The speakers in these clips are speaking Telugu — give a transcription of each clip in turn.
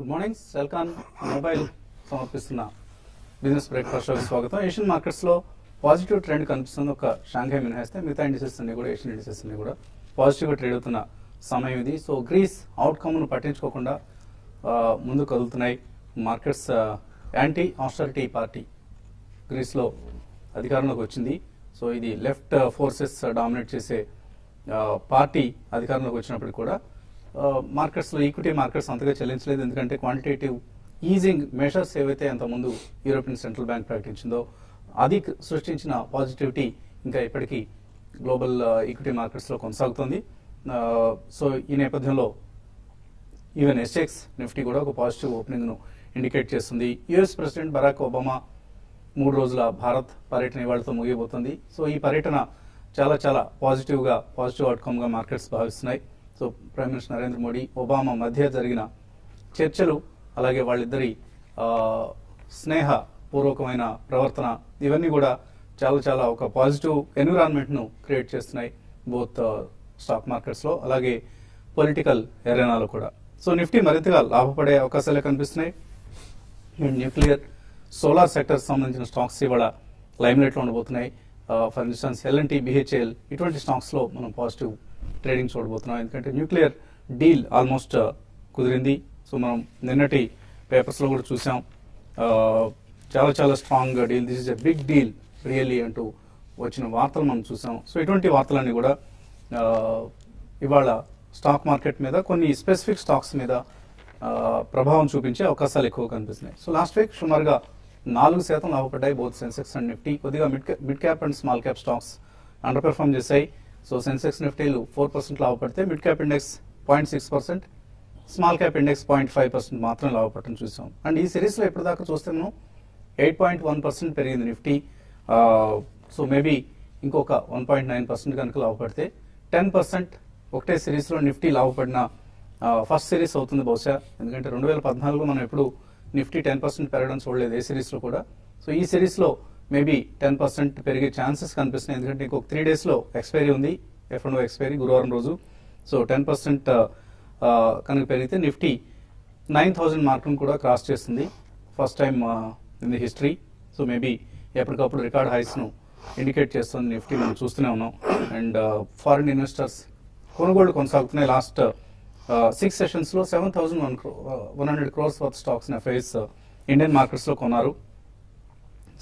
Good morning. సెల్కాన్ మొబైల్ సమర్పిస్తున్న బిజినెస్ బ్రేక్ఫాస్ట్ షోకి స్వాగతం. ఏషియన్ మార్కెట్స్ లో పాజిటివ్ ట్రెండ్ కనిపిస్తుంది. ఒక షాంఘై మినహాయిస్తే మిగతా ఇండిసెస్ అన్ని కూడా ఏషియన్ ఇండిసెస్ అన్ని కూడా పాజిటివ్ గా ట్రేడ్ అవుతున్న సమయం ఇది. సో గ్రీస్ అవుట్కమ్ ను పట్టించుకోకుండా ముందుకు కదులుతున్నాయి markets. Anti austerity party grace లో అధికారంలోకి వచ్చింది. సో ఇది లెఫ్ట్ ఫోర్సెస్ డామినేట్ చేసే పార్టీ అధికారంలోకి వచ్చినప్పటికీ కూడా మార్కెట్స్లో ఈక్విటీ మార్కెట్స్ అంతగా చెల్లించలేదు. ఎందుకంటే క్వాంటిటేటివ్ ఈజింగ్ మెషర్స్ ఏవైతే అంతకుముందు యూరోపియన్ సెంట్రల్ బ్యాంక్ ప్రకటించిందో అది సృష్టించిన పాజిటివిటీ ఇంకా ఇప్పటికీ గ్లోబల్ ఈక్విటీ మార్కెట్స్లో కొనసాగుతుంది. సో ఈ నేపథ్యంలో ఈవెన్ ఎస్ఎక్స్ నిఫ్టీ కూడా ఒక పాజిటివ్ ఓపెనింగ్ను ఇండికేట్ చేస్తుంది. యుఎస్ ప్రెసిడెంట్ బరాక్ ఒబామా 3 రోజుల భారత్ పర్యటన ఇవాళతో ముగియబోతుంది. సో ఈ పర్యటన చాలా పాజిటివ్ అవుట్కమ్గా మార్కెట్స్ భావిస్తున్నాయి. So prime minister Narendra Modi Obama మధ్య జరిగిన చర్చలు, అలాగే వాళ్ళిద్దరి స్నేహపూర్వకమైన ప్రవర్తన, ఇవన్నీ కూడా చాలా ఒక పాజిటివ్ ఎన్విరాన్మెంట్ను క్రియేట్ చేస్తున్నాయి బోత్ స్టాక్ మార్కెట్స్లో అలాగే పొలిటికల్ ఎరేనాలో కూడా. సో నిఫ్టీ మరింతగా లాభపడే అవకాశాలే కనిపిస్తున్నాయి. న్యూక్లియర్, సోలార్ సెక్టర్ సంబంధించిన స్టాక్స్ ఇవాళ లైమ్లైట్లో ఉండబోతున్నాయి. ఫర్ ఇన్స్టాన్స్ ఎల్ఎన్టీ, బిహెచ్ఎల్ ఇటువంటి స్టాక్స్లో మనం పాజిటివ్ ట్రేడింగ్ చూడబోతున్నాం. ఎందుకంటే న్యూక్లియర్ డీల్ ఆల్మోస్ట్ కుదిరింది. సో మనం నిన్నటి పేపర్స్లో కూడా చూసాం. చాలా strong deal, this is a big deal really అంటూ వచ్చిన వార్తలు మనం చూసాం. సో ఇటువంటి వార్తలన్నీ కూడా ఇవాళ స్టాక్ మార్కెట్ మీద, కొన్ని స్పెసిఫిక్ స్టాక్స్ మీద ప్రభావం చూపించే అవకాశాలు ఎక్కువ కనిపిస్తున్నాయి. సో లాస్ట్ వీక్ సుమారుగా 4% లాభపడ్డాయి బోత్ సెన్సెక్స్ అండ్ నిఫ్టీ. కొద్దిగా mid cap and small cap stocks underperform చేశాయి. సో సెన్సెక్స్ నిఫ్టీలు 4% లాభపడితే mid cap index 0.6%, small cap index 0.5% మాత్రం లాభపడటం చూసాం. అండ్ ఈ సిరీస్లో ఇప్పటిదాకా చూస్తే మనం 8.1% పెరిగింది నిఫ్టీ. సో మేబీ ఇంకొక 1.9% కనుక లాభపడితే 10% ఒకటే సిరీస్లో నిఫ్టీ లాభపడిన ఫస్ట్ సిరీస్ అవుతుంది బహుశా. ఎందుకంటే 2014లో మనం ఎప్పుడు నిఫ్టీ 10% పెరగడం చూడలేదు ఏ సిరీస్లో కూడా. సో ఈ సిరీస్లో మేబీ 10% పెరిగే ఛాన్సెస్ కనిపిస్తున్నాయి. ఎందుకంటే ఇంకొక 3 డేస్లో ఎక్స్పైరీ ఉంది, F&O ఎక్స్పైరీ గురువారం రోజు. సో 10% కనుక పెరిగితే నిఫ్టీ 9,000 మార్కును కూడా క్రాస్ చేస్తుంది, first time in the history. So maybe ఎప్పటికప్పుడు రికార్డ్ హైస్ను ఇండికేట్ చేస్తుంది నిఫ్టీ, మనం చూస్తూనే ఉన్నాం. అండ్ ఫారిన్ ఇన్వెస్టర్స్ కొనుగోళ్లు కొనసాగుతున్నాయి. లాస్ట్ 6 సెషన్స్లో 7,100 crores worth stocks FIs Indian మార్కెట్స్లో కొన్నారు.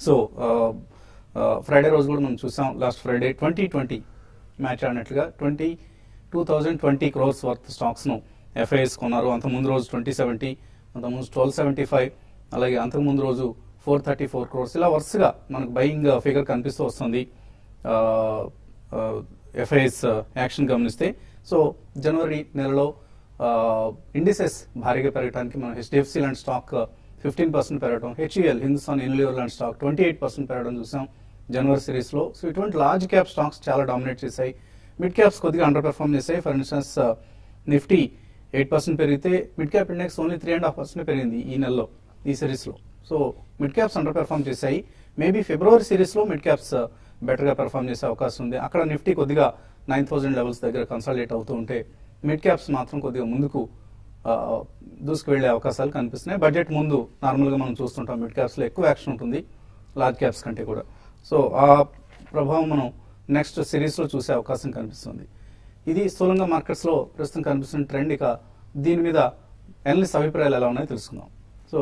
సో ఫ్రైడే రోజు కూడా మనం చూసాం. లాస్ట్ ఫ్రైడే 2020 మ్యాచ్ ఆడినట్లుగా 22,020 crores వర్త్ స్టాక్స్ను ఎఫ్ఐఎస్ కొన్నారు. అంతకుముందు రోజు 2070, అంతకుముందు 1275, అలాగే అంతకుముందు రోజు 434 crores. ఇలా వరుసగా మనకు బయింగ్ ఫిగర్ కనిపిస్తూ వస్తుంది ఎఫ్ఐఎస్ యాక్షన్ గమనిస్తే. సో జనవరి నెలలో ఇండిసెస్ భారీగా పెరగడానికి మనం హెచ్డిఎఫ్సి లాంటి స్టాక్ 15% పెరగడం, హెచ్యుఎల్ హిందుస్థాన్ యూనిలివర్ లాంటి స్టాక్ 28% పెరగడం చూసాం జనవరి సిరీస్లో. సో ఇటువంటి లార్జ్ క్యాప్ స్టాక్స్ చాలా డామినేట్ చేశాయి. మిడ్ క్యాప్స్ కొద్దిగా అండర్ పెర్ఫార్మ్ చేశాయి. ఫర్ ఇన్స్టెన్స్ నిఫ్టీ 8% పెరిగితే మిడ్ క్యాప్ ఇండెక్స్ ఓన్లీ 3.5% పెరిగింది ఈ నెలలో, ఈ సిరీస్లో. So mid caps under perform చేశాయి. మేబీ ఫిబ్రవరి సిరీస్లో మిడ్ క్యాప్స్ బెటర్గా పెర్ఫార్మ్ చేసే అవకాశం ఉంది. అక్కడ నిఫ్టీ కొద్దిగా 9,000 లెవెల్స్ దగ్గర కన్సాలిడేట్ అవుతూ ఉంటే మిడ్ క్యాప్స్ మాత్రం కొద్దిగా ముందుకు దూసుకు వెళ్లే అవకాశాలు కనిపిస్తున్నాయి. బడ్జెట్ ముందు నార్మల్గా మనం చూస్తుంటాం మిడ్ క్యాప్స్లో ఎక్కువ యాక్షన్ ఉంటుంది లార్జ్ క్యాప్స్ కంటే కూడా. సో ఆ ప్రభావం మనం నెక్స్ట్ సిరీస్లో చూసే అవకాశం కనిపిస్తుంది. ఇది స్థూలంగా మార్కెట్స్లో ప్రస్తుతం కనిపిస్తున్న ట్రెండ్. ఇక దీని మీద ఎనలిస్ట్ అభిప్రాయాలు ఎలా ఉన్నాయో తెలుసుకుందాం. సో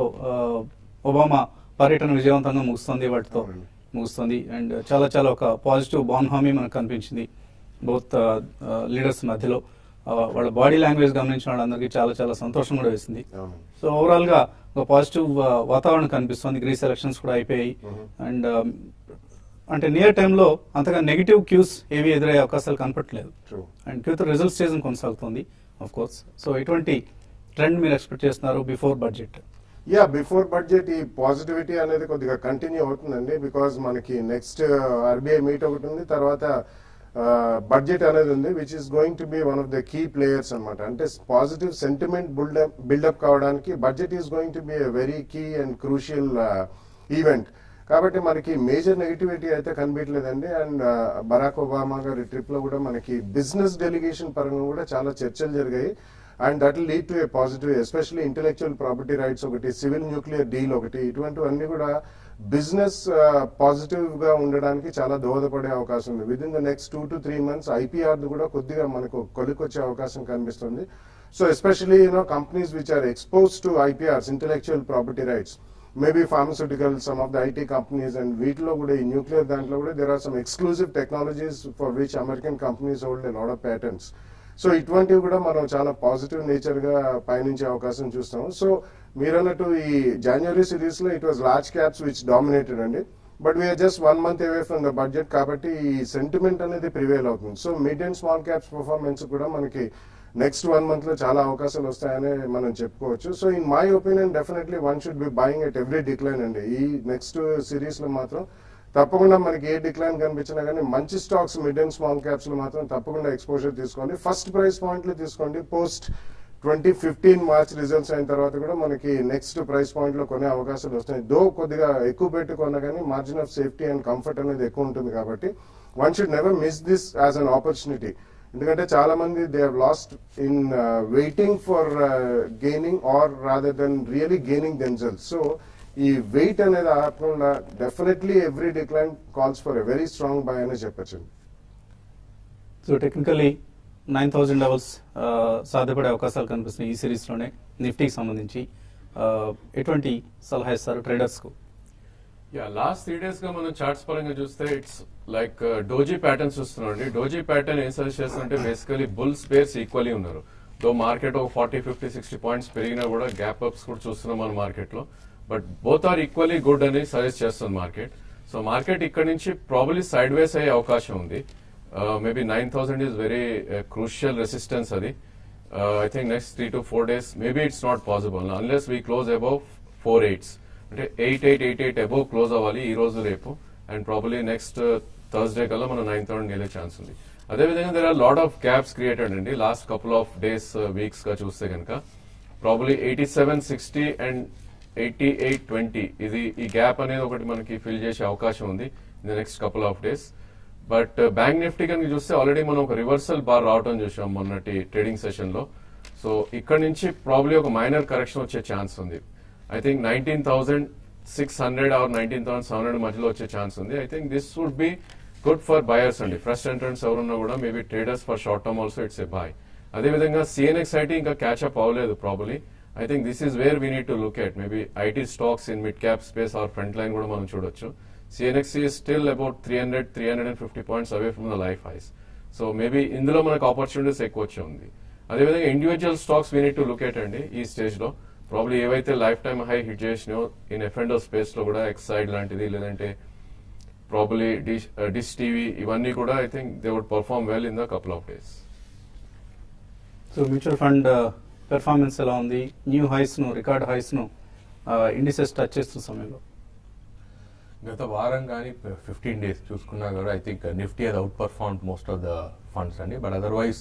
ఒబామా పర్యటన విజయవంతంగా వాటితో ముగుస్తుంది. అండ్ చాలా ఒక పాజిటివ్ బాన్ హామీ మనకు కనిపించింది బోత్ లీడర్స్ మధ్యలో. వాళ్ళ బాడీ లాంగ్వేజ్ గమనించిన వాళ్ళందరికీ చాలా సంతోషం కూడా వేసింది. సో ఓవరాల్ గా ఒక పాజిటివ్ వాతావరణం కనిపిస్తుంది. గ్రీస్ ఎలక్షన్స్ కూడా అయిపోయాయి. అండ్ అంటే నియర్ టైంలో అంతగా నెగిటివ్ క్యూస్ ఏవి ఎదురయ్యే అవకాశాలు కనపట్లేదు. అండ్ Q3 రిజల్ట్ సీజన్ కొనసాగుతుంది ఆఫ్ కోర్స్. సో ఇటువంటి ట్రెండ్ మీరు ఎక్స్పెక్ట్ చేస్తున్నారు బిఫోర్ బడ్జెట్? బిఫోర్ బడ్జెట్ ఈ పాజిటివిటీ అనేది కొద్దిగా కంటిన్యూ అవుతుందండి. బికాజ్ మనకి నెక్స్ట్ ఆర్బీఐ మీట్ ఒకటి ఉంది, తర్వాత బడ్జెట్ అనేది ఉంది, which is going to be one of the key players అనమాట. అంటే పాజిటివ్ సెంటిమెంట్ బిల్డప్ కావడానికి budget is going to be a very key and crucial event. కాబట్టి మనకి మేజర్ నెగిటివిటీ అయితే కనిపించలేదండి. అండ్ బరాక్ ఒబామా గారి ట్రిప్ లో కూడా మనకి బిజినెస్ డెలిగేషన్ పరంగా కూడా చాలా చర్చలు జరిగాయి. And that will lead to A positive, especially intellectual property rights ఒకటి, సివిల్ న్యూక్లియర్ డీల్ ఒకటి, ఇటువంటివన్నీ కూడా బిజినెస్ పాజిటివ్ గా ఉండడానికి చాలా దోహదపడే అవకాశం ఉంది. Within the next 2 to 3 months IPR కూడా కొద్దిగా మనకు కొలికొచ్చే అవకాశం కనిపిస్తుంది. So especially companies which are expose to IPRs, intellectual property rights, maybe pharmaceutical, some of the IT companies, and వీటిలో కూడా ఈ న్యూక్లియర్ దాంట్లో కూడా there are some exclusive technologies for which American companies hold a lot of patents. So ఇటువంటివి కూడా మనం చాలా పాజిటివ్ నేచర్ గా పయనించే అవకాశం చూస్తాం. సో మీరన్నట్టు ఈ జనవరి సిరీస్ లో it was large caps which dominated అండి, but we're just 1 month away from the budget, కాబట్టి ఈ సెంటిమెంట్ అనేది ప్రివేల్ అవుతుంది. So mid and small caps performance కూడా మనకి నెక్స్ట్ 1 month లో చాలా అవకాశాలు వస్తాయని మనం చెప్పుకోవచ్చు. So in my opinion definitely one should be buying at every decline అండి. ఈ నెక్స్ట్ సిరీస్ లో మాత్రం తప్పకుండా మనకి ఏ డిక్లైన్ కనిపించినా కానీ మంచి stocks mid and small caps లో మాత్రం తప్పకుండా ఎక్స్పోజర్ తీసుకోండి. ఫస్ట్ ప్రైస్ పాయింట్లు తీసుకోండి. పోస్ట్ 2015 మార్చ్ రిజల్ట్స్ అయిన తర్వాత కూడా మనకి నెక్స్ట్ ప్రైస్ పాయింట్ లో కొనే అవకాశాలు వస్తాయి. దో కొద్దిగా ఎక్కువ పెట్టి కొన్నా కానీ margin of safety and comfort అనేది ఎక్కువ ఉంటుంది, కాబట్టి one should never miss this as an opportunity. ఎందుకంటే చాలా మంది they have lost in waiting for gaining or rather than really gaining themselves. So ఈ వెయిట్ అనేది ఆపకుండా definitely every decline calls for a very strong by అనే చెప్పచ్చు. సో టెక్నికల్లీ 9,000 లెవెల్స్ సాధ్యపడే అవకాశాలు కనిపిస్తున్నాయి ఈ సిరీస్లోనే. నిఫ్టీకి సంబంధించి ఎటువంటి సలహా ఇస్తారు ట్రేడర్స్కు? లాస్ట్ 3 days గా మనం చార్ట్స్ పరంగా చూస్తే ఇట్స్ లైక్ డోజీ ప్యాటర్న్స్ చూస్తున్నాం అండి. డోజీ ప్యాటర్న్ ఏం సజెస్ట్ చేస్తుంటే బేసికలీ బుల్స్ బేర్స్ ఈక్వల్లీ ఉన్నారు. దో మార్కెట్ ఒక 40, 50, 60 పాయింట్స్ పెరిగినా కూడా గ్యాప్ అప్స్ కూడా చూస్తున్నాం మన మార్కెట్ లో, but both are equally good అని సజెస్ట్ చేస్తుంది మార్కెట్. సో మార్కెట్ ఇక్కడ నుంచి ప్రాబబ్లీ సైడ్ వేస్ అయ్యే అవకాశం ఉంది. Maybe 9,000 is very crucial resistance అది. I think next 3 to 4 days maybe it's not possible unless we close above 4 8s, అంటే 8 అబౌవ్ క్లోజ్ అవ్వాలి ఈ రోజు రేపు, అండ్ ప్రాబబ్లీ నెక్స్ట్ థర్స్డే కల్లా మనం 9,000 వెళ్ళే ఛాన్స్ ఉంది. అదేవిధంగా there are lot of gaps created అండి last couple of days weeks గా చూస్తే కనుక. ప్రాబబ్లీ 87.60 అండ్ 88.20 ఇది ఈ గ్యాప్ అనేది ఒకటి మనకి ఫిల్ చేసే అవకాశం ఉంది in the next couple of days. But bank Nifty కనుక చూస్తే ఆల్రెడీ మనం ఒక రివర్సల్ బార్ రావడం చూసాం మొన్నటి ట్రేడింగ్ సెషన్ లో. సో ఇక్కడ నుంచి ప్రాబ్లీ ఒక మైనర్ కరెక్షన్ వచ్చే ఛాన్స్ ఉంది. ఐ థింక్ 19,600 ఆర్ 19,700 మధ్యలో వచ్చే ఛాన్స్ ఉంది. I think this would be good for buyers అండి. ఫ్రెష్ ఎంట్రెంట్స్ ఎవరున్నా కూడా maybe traders for short term also it's a buy. అదేవిధంగా సిఎన్ఎక్స్ ఐటీ ఇంకా క్యాచ్అప్ అవ్వలేదు probably. I think this is where we need to look at maybe IT stocks in mid cap space or front line కూడా మనం చూడొచ్చు. CNXC is still about 300-350 points away from the life highs. So maybe ఇందులో మనకు ఆపర్చునిటీస్ ఎక్కువ వచ్చి ఉంది. అదేవిధంగా individual stocks we need to look at అండి ఈ స్టేజ్ లో. ప్రాబ్లీ ఏవైతే లైఫ్ టైమ్ హై హిట్ చేసినాయో ఇన్ ఎఫ్&ఓ స్పేస్ లో కూడా ఎక్సైడ్ లాంటిది, లేదంటే ప్రాబ్లీ డిష్ టీవీ, ఇవన్నీ కూడా I think they would perform well in the couple of days. So mutual fund performance ఎలా ఉంది? న్యూ హైస్ ను, రికార్డ్ హైస్ ను ఇండిసెస్ టచ్ చేస్తున్న సమయంలో గత వారం కానీ 15 days చూసుకున్నా కూడా ఐ థింక్ నిఫ్టీ అది outperformed most of the funds అండి. But otherwise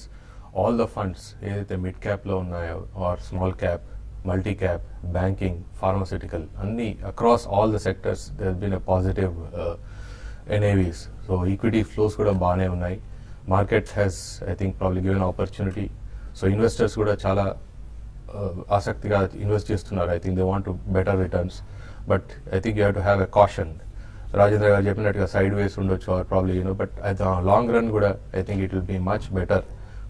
all the funds ఏదైతే మిడ్ క్యాప్లో ఉన్నాయో or small cap, multi cap, banking, pharmaceutical అన్ని across all the sectors there been a positive NAVs. So equity flows కూడా బాగానే ఉన్నాయి. Market has I think probably given opportunity. So investors కూడా చాలా ఆసక్తిగా ఇన్వెస్ట్ చేస్తున్నారు. I think they want to better returns, but I think you have to have a caution. Rajendra garu చెప్పినట్టుగా సైడ్ వేస్ ఉండొచ్చు ఆర్ ప్రాబ్లీ బట్ అయితే లాంగ్ రన్ కూడా I think it will be much better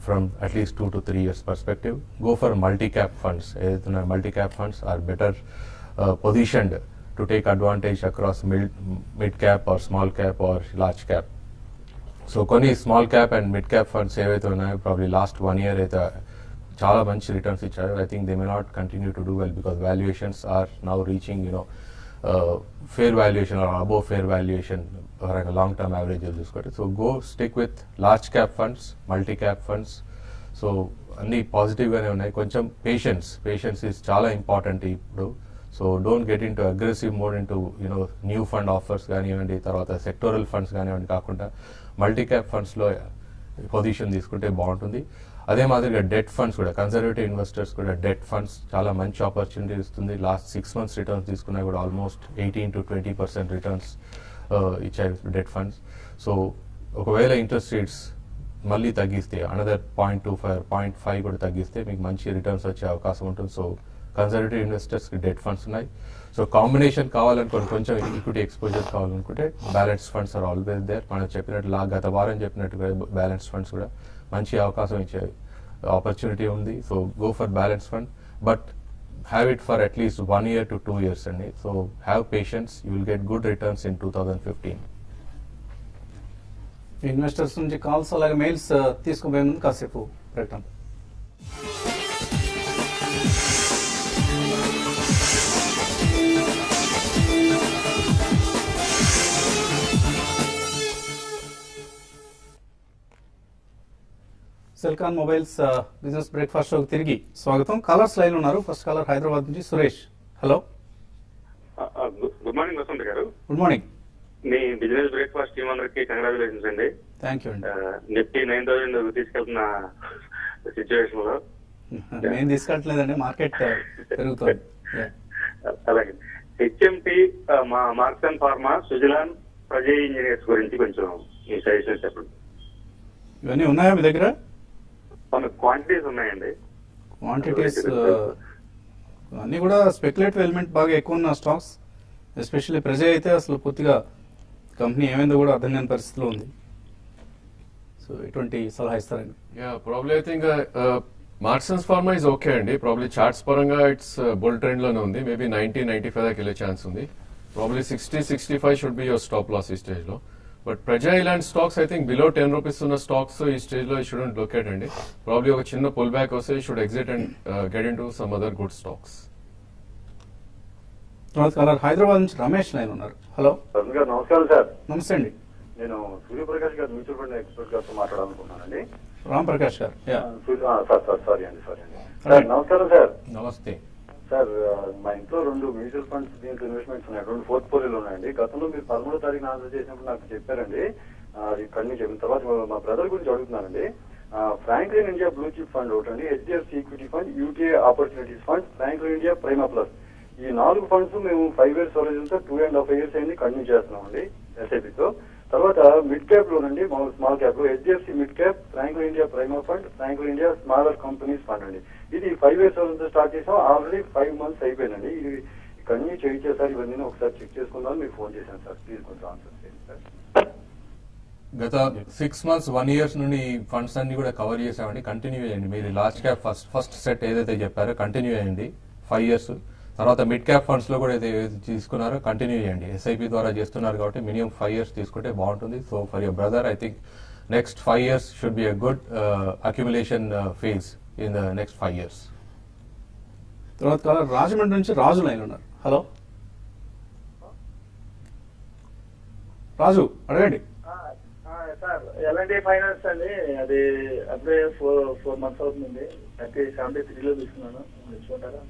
from at least 2 to 3 years perspective. Go for multi cap funds. ఏదైతే multi cap funds are better positioned to take advantage across mid cap or small cap or large cap. So కొన్ని small cap and mid cap funds ఏవైతే ఉన్నాయో ప్రాబ్లీ లాస్ట్ 1 year అయితే చాలా మంచి రిటర్న్స్ ఇచ్చారు. I think they may not continue to do well because valuations are now reaching fair valuation or above fair valuation పరంగా లాంగ్ టర్మ్ యావరేజ్ చూసుకోండి. So go stick with large cap funds, multi cap funds. So అన్ని పాజిటివ్గానే ఉన్నాయి. కొంచెం పేషెన్స్ ఈజ్ చాలా ఇంపార్టెంట్ ఇప్పుడు. So don't get into aggressive mode into new fund offers కానివ్వండి, తర్వాత సెక్టోరల్ ఫండ్స్ కానివ్వండి కాకుండా మల్టీ క్యాప్ ఫండ్స్లో పొజిషన్ తీసుకుంటే బాగుంటుంది. అదే మాదిరిగా డెట్ ఫండ్స్ కూడా, కన్సర్వేటివ్ ఇన్వెస్టర్స్ కూడా డెట్ ఫండ్స్ చాలా మంచి ఆపర్చునిటీ ఇస్తుంది. లాస్ట్ 6 months రిటర్న్స్ తీసుకున్నా కూడా ఆల్మోస్ట్ 18 to 20% రిటర్న్స్ ఇచ్చాయి డెట్ ఫండ్స్. సో ఒకవేళ ఇంట్రెస్ట్ రేట్స్ మళ్ళీ తగ్గిస్తే అనదర్ 0.25 0.5 కూడా తగ్గిస్తే మీకు మంచి రిటర్న్స్ వచ్చే అవకాశం ఉంటుంది. సో కన్సర్వేటివ్ ఇన్వెస్టర్స్కి డెట్ ఫండ్స్ ఉన్నాయి. సో కాంబినేషన్ కావాలనుకోండి, కొంచెం ఈక్విటీ ఎక్స్పోజర్ కావాలనుకుంటే balance funds are always there. మనం చెప్పినట్టు గత వారం చెప్పినట్టుగా బ్యాలెన్స్ ఫండ్స్ కూడా మంచి అవకాశం ఇచ్చే ఆపర్చునిటీ ఉంది. So go for balance fund, but have it for at least 1 year to 2 years అండి. So have patience, you will get good returns in 2015. Investors నుంచి కాల్స్ అలాగే మెయిల్స్ తీసుకుపోయే ముందు కాసేపు ప్రకటన. సెల్కాన్ మొబైల్స్ బిజినెస్ బ్రేక్ఫాస్ట్ షోకి తిరిగి స్వాగతం. కాలర్స్ లైన్ ఉన్నారు. ఫస్ట్ కాలర్ హైదరాబాద్ నుంచి Suresh. Hello, good morning Vasant garu. Good morning. మీ బిజినెస్ బ్రేక్ఫాస్ట్ టీమ్ అందరికి కంగ్రాచులేషన్స్ అండి. థ్యాంక్ యూ అండి. నిఫ్టీ 9,000 తీసుకెళ్తున్న సిచ్యువేషన్ లో నేను తీసుకెళ్ళట్లేదండి, మార్కెట్ పెరుగుతుంది. Yeah. అలాగే హెచ్ఎంటి, మా మార్క్సన్ ఫార్మా, సుజలాన్, ప్రజయ్ ఇంజనీర్స్ గురించి కొంచెం మీ సజెషన్ చెప్పండి. ఇవన్నీ ఉన్నాయా మీ దగ్గర? కొన్ని క్వాంటిటీస్ ఉన్నాయండి. క్వాంటిటీస్ అన్నీ కూడా స్పెక్యులేటివ్ ఎలిమెంట్ బాగా ఎక్కువ ఉన్న స్టాక్స్, ఎస్పెషల్లీ ప్రజె అయితే అసలు పూర్తిగా కంపెనీ ఏమైందో కూడా అర్థం కాని పరిస్థితిలో ఉంది. సో ఎటువంటి సలహా ఇస్తారండి? Yeah, probably I think Marksans pharma is okay అండి. ప్రాబ్లీ చార్ట్స్ పరంగా ఇట్స్ బుల్ ట్రెండ్ లోనే ఉంది. మేబీ 90-95 దాకా వెళ్ళే ఛాన్స్ ఉంది. Probably 60-65 should be your stop loss ఈ స్టేజ్ లో. బట్ ప్రజా ఇలాంటి stocks I think below 10 rupees ఉన్న స్టాక్స్ ఈ స్టేజ్ లో షుడెంట్ లొకేట్ అండి. ప్రాబ్లీ ఒక చిన్న పుల్ బ్యాక్ వస్తే should exit and get into some other good stocks. తర్వాత కాలర్ హైదరాబాద్ నుంచి రమేష్ లైన్ ఉన్నారు. హలో, నమస్కారం సార్. నమస్తే అండి. నేను సూర్యప్రకాష్ గారు మ్యూచువల్ ఫండ్ ఎక్స్పర్ట్ గారితో మాట్లాడాలనుకున్నానండి. రామ్ ప్రకాష్ గారు. సారీ అండి సార్. నమస్కారం సార్. నమస్తే సార్, మా ఇంట్లో 2 మ్యూచువల్ ఫండ్స్ దీంట్లో ఇన్వెస్ట్మెంట్స్ ఉన్నాయి, 2 పోర్ట్ఫోలియోలు ఉన్నాయండి. గతంలో మీరు 13వ తారీఖున ఆన్సర్ చేసినప్పుడు నాకు చెప్పారండి. అది కన్నీ చెప్పిన తర్వాత మా బ్రదర్ గురించి అడుగుతున్నానండి. Franklin India blue chip fund ఒకటి అండి, HDFC equity fund, UTI opportunities fund, Franklin India Prima plus. ఈ 4 ఫండ్స్ మేము 5 years హోరిజన్తో 2.5 years అయింది కంటిన్యూ చేస్తున్నామండి ఎస్ఐపితో. తర్వాత మిడ్ క్యాప్ లోనండి, స్మాల్ క్యాప్ లో HDFC mid cap, Franklin India Prima fund, Franklin India smaller companies fund అండి. ఇది 5 years హోరిజన్తో స్టార్ట్ చేసాం. ఆల్రెడీ 5 months అయిపోయిందండి. ఇది కంటిన్యూ చేయొచ్చా సార్? ఇవన్నీ ఒకసారి చెక్ చేసుకుందాం మీకు ఫోన్ చేశాను సార్. ప్లీజ్ కొంచెం ఆన్సర్ చేయండి సార్. గత 6 months 1 year నుండి ఫండ్స్ అన్ని కూడా కవర్ చేసామండి. కంటిన్యూ చేయండి. మీరు లాస్ట్ క్యాప్ ఫస్ట్ సెట్ ఏదైతే చెప్పారో కంటిన్యూ చేయండి 5 years. తర్వాత మిడ్ క్యాప్ ఫండ్స్ లో కూడా ఏదైతే తీసుకున్నారో కంటిన్యూ చేయండి. ఎస్ఐపి ద్వారా చేస్తున్నారు కాబట్టి మినిమం 5 years తీసుకుంటే బాగుంటుంది. So for your brother I think next 5 years should be a good accumulation phase in the next 5 years. తర్వాత కాలర్ రాజమండ్రి నుంచి రాజు లైన్ ఉన్నారు. హలో రాజు, అడగండి. సార్, ఎల్ఎన్టీ ఫైనాన్స్ అండి, అది అప్పుడే 4 months అవుతుంది. 73లో తీసుకున్నాను, చూడారా?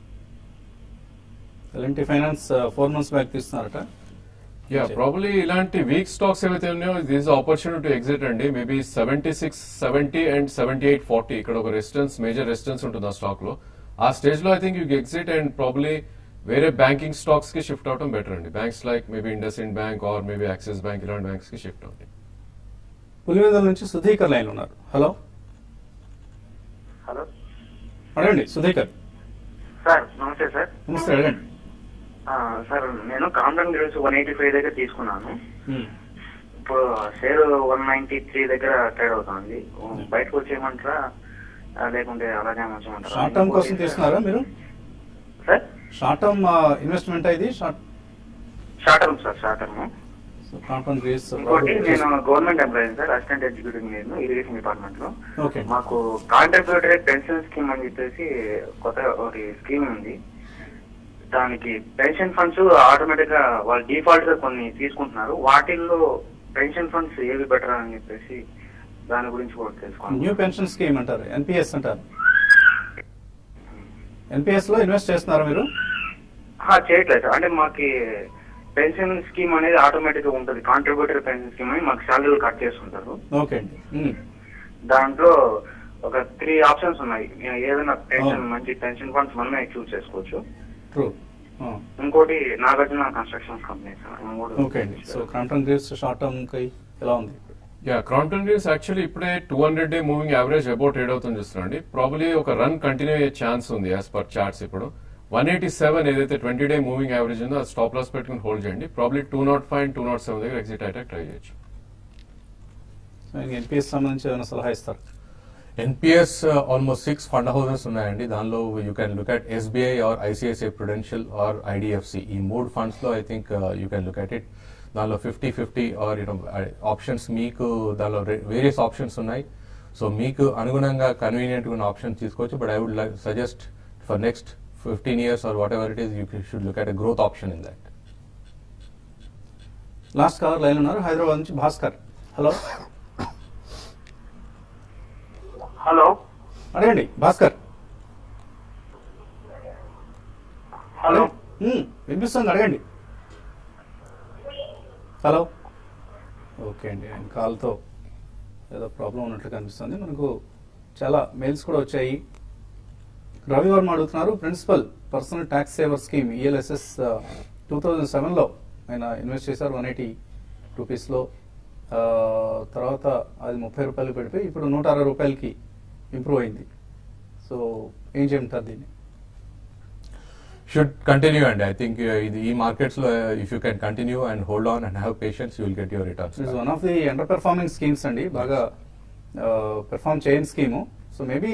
ఎల్ఎన్టీ ఫైనాన్స్ 4 months బ్యాక్ తీస్తున్నారట. యా, ప్రాబ్లీ ఇలాంటి వీక్ స్టాక్స్ ఏవైతే ఉన్నాయో దిస్ ఆపర్చునిటీ టు ఎగ్జిట్ అండి. మేబీ 76, 70 అండ్ 78, 40 ఇక్కడ ఒక రెసిస్టెన్స్, మేజర్ రెసిస్టెన్స్ ఉంటుంది ఆ స్టాక్ లో. ఆ స్టేజ్ లో I think you exit and probably వేరే బ్యాంకింగ్ స్టాక్స్ కి షిఫ్ట్ అవడం బెటర్ అండి. Banks like maybe IndusInd bank or maybe axis bank, ఇలాంటి బ్యాంక్స్ కి షిఫ్ట్ అవుతాయి. పులివెందుల నుంచి సుధీకర్ లైన్ ఉన్నారు. హలో హలో అడగండి సుధీకర్. సార్, నమస్తే సార్. నమస్తే, అడగండి. సార్, నేను కామన్ గ్రీవ్స్ 185 దగ్గర తీసుకున్నాను. Hmm. ఇప్పుడు షేర్ 193 దగ్గర ట్రేడ్ అవుతుంది. బయటకు వచ్చేయమంటారా లేకుంటే అలాగే ఉంచమంటారా? షార్ట్ టర్మ్ కోసం తీసుకున్నారా మీరు? సార్, షార్ట్ టర్మ్ ఇన్వెస్ట్మెంట్ ఇది? Short term sir, short term. Compound గ్రీస్. ఇంకోటి, నేను government employee sir, assistant executive engineer irrigation department లో. ఓకే. మాకు కాంట్రిబ్యూటరీ పెన్షన్ స్కీమ్ అని చెప్పేసి కొత్త ఒకటి స్కీమ్ ఉంది. దానికి పెన్షన్ ఫండ్స్ ఆటోమేటిక్ గా వాళ్ళు డిఫాల్ట్ గా కొన్ని తీసుకుంటున్నారు. వాటిల్లో పెన్షన్ ఫండ్స్ ఏవి బెటర్ అని చెప్పేసి దాని గురించి కూడా తెలుసుకోండి. న్యూ పెన్షన్ స్కీమ్ అంటారు, ఎన్పిఎస్ అంటారు. ఎన్పిఎస్ లో ఇన్వెస్ట్ చేస్తున్నారా మీరు? చేయట్లేదు సార్. అంటే మాకు పెన్షన్ స్కీమ్ అనేది ఆటోమేటిక్ గా ఉంటుంది. కాంట్రిబ్యూటరీ పెన్షన్ స్కీమ్ అని మాకు శాలరీలు కట్ చేసుకుంటారు. ఓకే అండి. దాంట్లో ఒక 3 ఆప్షన్స్ ఉన్నాయి. ఏదైనా పెన్షన్ మంచి పెన్షన్ ఫండ్స్ మనమే చూస్ చేసుకోవచ్చు. ట్రూ. ఇంకోటి Nagarjuna construction company sir. Okay అండి. సో కాంట్రాక్ట్ గ్రీవ్స్ షార్ట్ టర్మ్ కి ఎలా ఉంది? క్రాంప్టన్ గ్రీవ్స్ యాక్చువల్లీ ఇప్పుడే 200-day moving average about trade అవుతుంది చూస్తున్నాండి. ప్రాబ్లీ ఒక రన్ కంటిన్యూ అయ్యే ఛాన్స్ ఉంది యాజ్ పర్ చార్ట్స్. ఇప్పుడు 187 ఏదైతే 20-day మూవింగ్ యావరేజ్ ఉందో అది స్టాప్ లాస్ పెట్టుకుని హోల్డ్ చేయండి. ప్రాబ్లీ 205, 207 దగ్గర ఎగ్జిట్ అయితే ట్రై చేయొచ్చు. ఎన్పిఎస్ సంబంధించి ఏమైనా సలహా ఇస్తారు? ఎన్పిఎస్ ఆల్మోస్ట్ 6 ఫండ్ హౌసెస్ ఉన్నాయండి. దానిలో you can look at SBI or ICICI Prudential or IDFC. ఈ 3 ఫండ్స్ లో I think you can look at it. దానిలో 50-50 ఆర్ ఆప్షన్స్ మీకు దానిలో వేరియస్ ఆప్షన్స్ ఉన్నాయి. సో మీకు అనుగుణంగా కన్వీనియంట్ ఉన్న ఆప్షన్ తీసుకోవచ్చు. But I would suggest for next 15 years or whatever it is, you should look at a growth option in that. Last caller line ఉన్నారు హైదరాబాద్ నుంచి భాస్కర్. హలో హలో అడగండి భాస్కర్. హలో వినిపిస్తుంది, అడగండి. హలో. ఓకే అండి, ఆయన కాల్తో ఏదో ప్రాబ్లం ఉన్నట్లు కనిపిస్తుంది. మనకు చాలా మెయిల్స్ కూడా వచ్చాయి. రవివర్మ అడుగుతున్నారు, principal personal tax saver scheme ELSS 2007లో ఆయన ఇన్వెస్ట్ చేశారు 180 రూపీస్లో. తర్వాత అది 30 రూపాయలు పడిపోయి ఇప్పుడు 160 రూపాయలకి ఇంప్రూవ్ అయింది. సో ఏం చెప్తారు దీన్ని? Should continue, and I think ఈ మార్కెట్స్ లో if you can continue and hold on and have patience, you will get your returns. It's one of the under performing schemes అండి, బాగా పెర్ఫార్మ్ చేయని స్కీము. సో మేబీ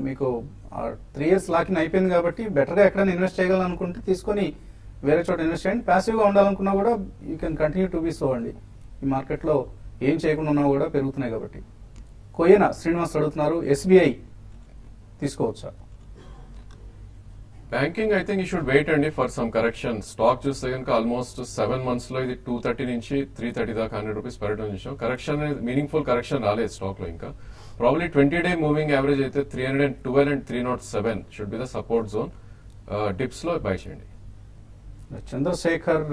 మీకు 3 years లాకిన్ అయిపోయింది కాబట్టి బెటర్గా ఎక్కడైనా ఇన్వెస్ట్ చేయాలనుకుంటే తీసుకొని వేరే చోట ఇన్వెస్ట్ చేయండి. ప్యాసివ్గా ఉండాలనుకున్నా కూడా you can continue to be so అండి. ఈ మార్కెట్లో ఏం చేయకుండా ఉన్నా కూడా పెరుగుతున్నాయి కాబట్టి. కొయ్యన శ్రీనివాస్ అడుగుతున్నారు, ఎస్బీఐ తీసుకోవచ్చా? Banking I think you should wait అండి ఫర్ సమ్ కరెక్షన్. స్టాక్ చూస్తే కనుక ఆల్మోస్ట్ 7 months లో ఇది 230 నుంచి 330 దాకా 100 రూపీస్ పెరగడం చూసాం. కరెక్షన్ మీనింగ్ఫుల్ కరెక్షన్ రాలేదు స్టాక్ లో ఇంకా. ప్రాబ్లీ 20-day మూవింగ్ యావరేజ్ అయితే 312 and 307 should be the support zone. Dips లో బై చేయండి. చంద్రశేఖర్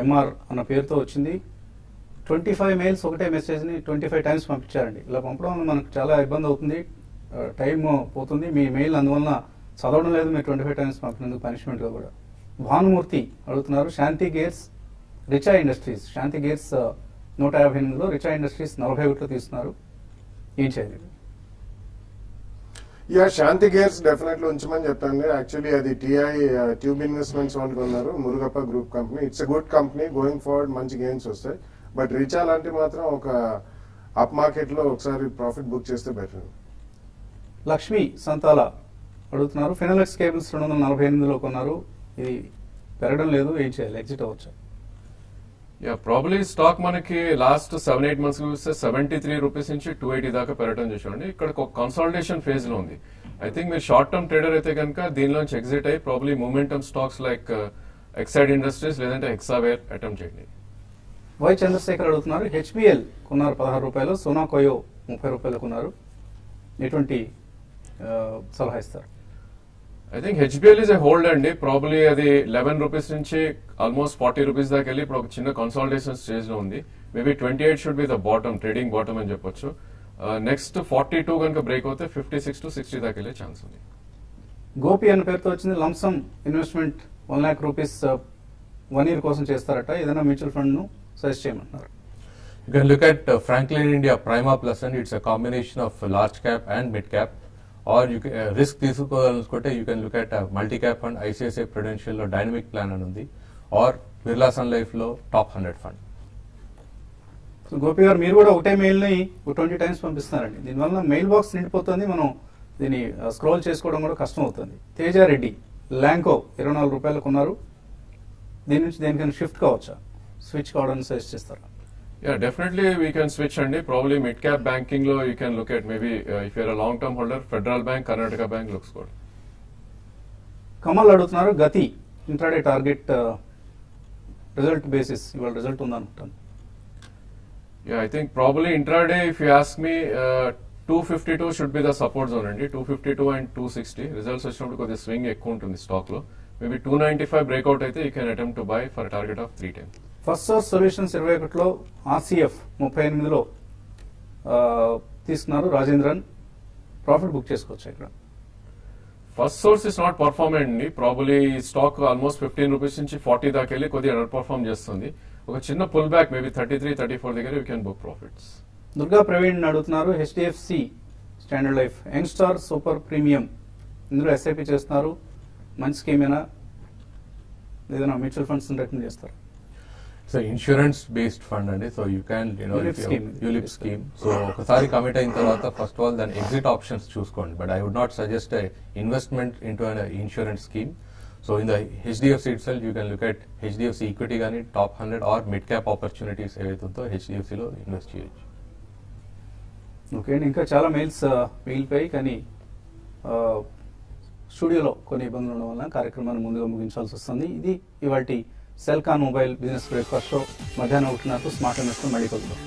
ఎంఆర్ అన్న పేరుతో వచ్చింది. 25 మెయిల్స్ ఒకటే మెసేజ్ని 25 times పంపించారండి. ఇలా పంపడం వల్ల మనకు చాలా ఇబ్బంది అవుతుంది, టైం పోతుంది. మీ మెయిల్ అందువలన చదవడం లేదు, మీరు 25 times పంపినందుకు పనిష్మెంట్గా కూడా. భానుమూర్తి అడుగుతున్నారు, శాంతి గేర్స్ రిచా ఇండస్ట్రీస్. శాంతి గేర్స్ 158లో, రిచా ఇండస్ట్రీస్ 41లో తీస్తున్నారు. ఏం చేయాలి? యా, శాంతి గేర్స్ డెఫినెట్లీ ఉంచమని చెప్పండి. యాక్చువల్లీ అది టిఐ ట్యూబ్ ఇన్వెస్ట్మెంట్స్ వాళ్ళు కొన్నారు, Murugappa group company. It's a good company, going forward మంచి గెయిన్స్ వస్తాయి. బట్ రిచా లాంటి మాత్రం ఒక అప్ మార్కెట్ లో ఒకసారి ప్రాఫిట్ బుక్ చేస్తే బెటర్. లక్ష్మి సంతాల అడుగుతున్నారు, ఫినోలెక్స్ కేబుల్స్ 248లో కొన్నారు, ఇది పెరగడం లేదు, ఏం చేయాలి? ఎగ్జిట్ అవ్వచ్చా? ప్రాబ్లీ స్టాక్ మనకి లాస్ట్ 7-8 months చూస్తే 73 రూపీస్ నుంచి 280 దాకా పెరగడం చూసామండి. ఇక్కడ ఒక కన్సాలిడేషన్ ఫేజ్ లో ఉంది. ఐ థింక్ మీరు షార్ట్ టర్మ్ ట్రేడర్ అయితే కనుక దీనిలోంచి ఎగ్జిట్ అయ్యి probably momentum stocks like Exide industries లేదంటే హెక్సావేర్ అటెంప్ట్ చేయండి. వై చంద్రశేఖర్ అడుగుతున్నారు, హెచ్బిఎల్ కొన్నారు 16 రూపాయలు, సోనా కోయో 30 రూపాయలు కొన్నారు, ఎటువంటి సలహా ఇస్తారు? I think HBL is a hold అండి. ప్రాబ్లీ అది 11 రూపీస్ నుంచి ఆల్మోస్ట్ 40 రూపీస్ దాకా వెళ్ళి ఇప్పుడు ఒక చిన్న కన్సాలిడేషన్ స్టేజ్ లో ఉంది. Maybe 28 should be the bottom, trading bottom అని చెప్పొచ్చు. నెక్స్ట్ 42 కనుక బ్రేక్ అవుతే 56 to 60 దాకా వెళ్ళే ఛాన్స్ ఉంది. గోపి అన్న పేరుతో వచ్చింది, lump sum investment 1 lakh rupees 1 year కోసం చేస్తారట, ఏదైనా మ్యూచువల్ ఫండ్ ను సజెస్ట్ చేయమంటున్నారు. You can look at Franklin India Prima Plus, and it's a combination of large cap and mid cap. Or you can risk తీసుకోవాలనుకుంటే you can look at multi cap fund, ICICI Prudential లో డైనమిక్ ప్లాన్ అని ఉంది, or బిర్లా సన్ లైఫ్ లో టాప్ 100 ఫండ్. సో గోపి గారు, మీరు కూడా ఒకటే మెయిల్ ని 20 times పంపిస్తున్నారండి. దీనివల్ల మెయిల్ బాక్స్ నిండిపోతుంది, మనం దీన్ని స్క్రోల్ చేసుకోవడం కూడా కష్టం అవుతుంది. తేజారెడ్డి ల్యాంకో 24 రూపాయలు కొన్నారు, దీని నుంచి దేనికైనా షిఫ్ట్ కావచ్చా, స్విచ్ కావడానికి సజెస్ట్ చేస్తారా? Yeah, definitely we can switch and probably mid cap banking lo you can look at maybe if you're a long term holder, Federal Bank, Karnataka Bank looks good. Kamal అడుగుతున్నారు, గతి ఇంట్రాడే టార్గెట్ రిజల్ట్ బేసిస్ ఇవాళ result ఉందనుకుంటాను. Yeah, I think probably intraday if you ask me 252 should be the support zone అండి. 252 and 260 రిజల్ట్స్ వచ్చినప్పుడు కొద్దిగా స్వింగ్ ఎక్కువ ఉంటుంది స్టాక్ లో. మేబీ 295 బ్రేక్అవుట్ అయితే you can attempt to buy for target of 310. First source solutions 21లో, ఆర్సీఎఫ్ 38లో తీసుకున్నారు రాజేంద్రన్, ప్రాఫిట్ బుక్ చేసుకోవచ్చు ఇక్కడ. First source is not perform అండి. ప్రాబ్లీ స్టాక్ ఆల్మోస్ట్ 15 రూపీస్ నుంచి 40 దాకా వెళ్ళి కొద్దిగా అండర్ పర్ఫార్మ్ చేస్తుంది. ఒక చిన్న పుల్ బ్యాక్ మేబీ 33-34 దగ్గర you can book profits. Durga Praveen అడుగుతున్నారు, HDFC standard life youngstar super premium ఇందులో ఎస్ఐపి చేస్తున్నారు, మంచి స్కీమేనా, ఏదైనా మ్యూచువల్ ఫండ్స్ రికమెండ్ చేస్తారు? సో ఇన్సూరెన్స్ బేస్డ్ ఫండ్ అండి. So you can ULIP scheme. So ఒకసారి కమిట్ అయిన తర్వాత ఫస్ట్ ఆఫ్ ఆల్ దాని ఎగ్జిట్ ఆప్షన్స్ చూసుకోండి. But I would not suggest investment into an insurance scheme. So in the HDFC itself you can look at HDFC equity కానీ top 100 or mid cap opportunities ఏవైతే ఉందో హెచ్డిఎఫ్సిలో ఇన్వెస్ట్ చేయొచ్చు. ఓకే అండి, ఇంకా చాలా మెయిల్స్ మిగిలిపోయి, కానీ స్టూడియోలో కొన్ని ఇబ్బందులు ఉండడం వల్ల కార్యక్రమాన్ని ముందుగా ముగించాల్సి వస్తుంది. ఇది ఇవాల్టి Celkon mobile business breakfast show. మధ్యాహ్నం 1:00 స్మార్ట్ ఇన్వెస్టర్ మళ్ళీ కలుద్దాం.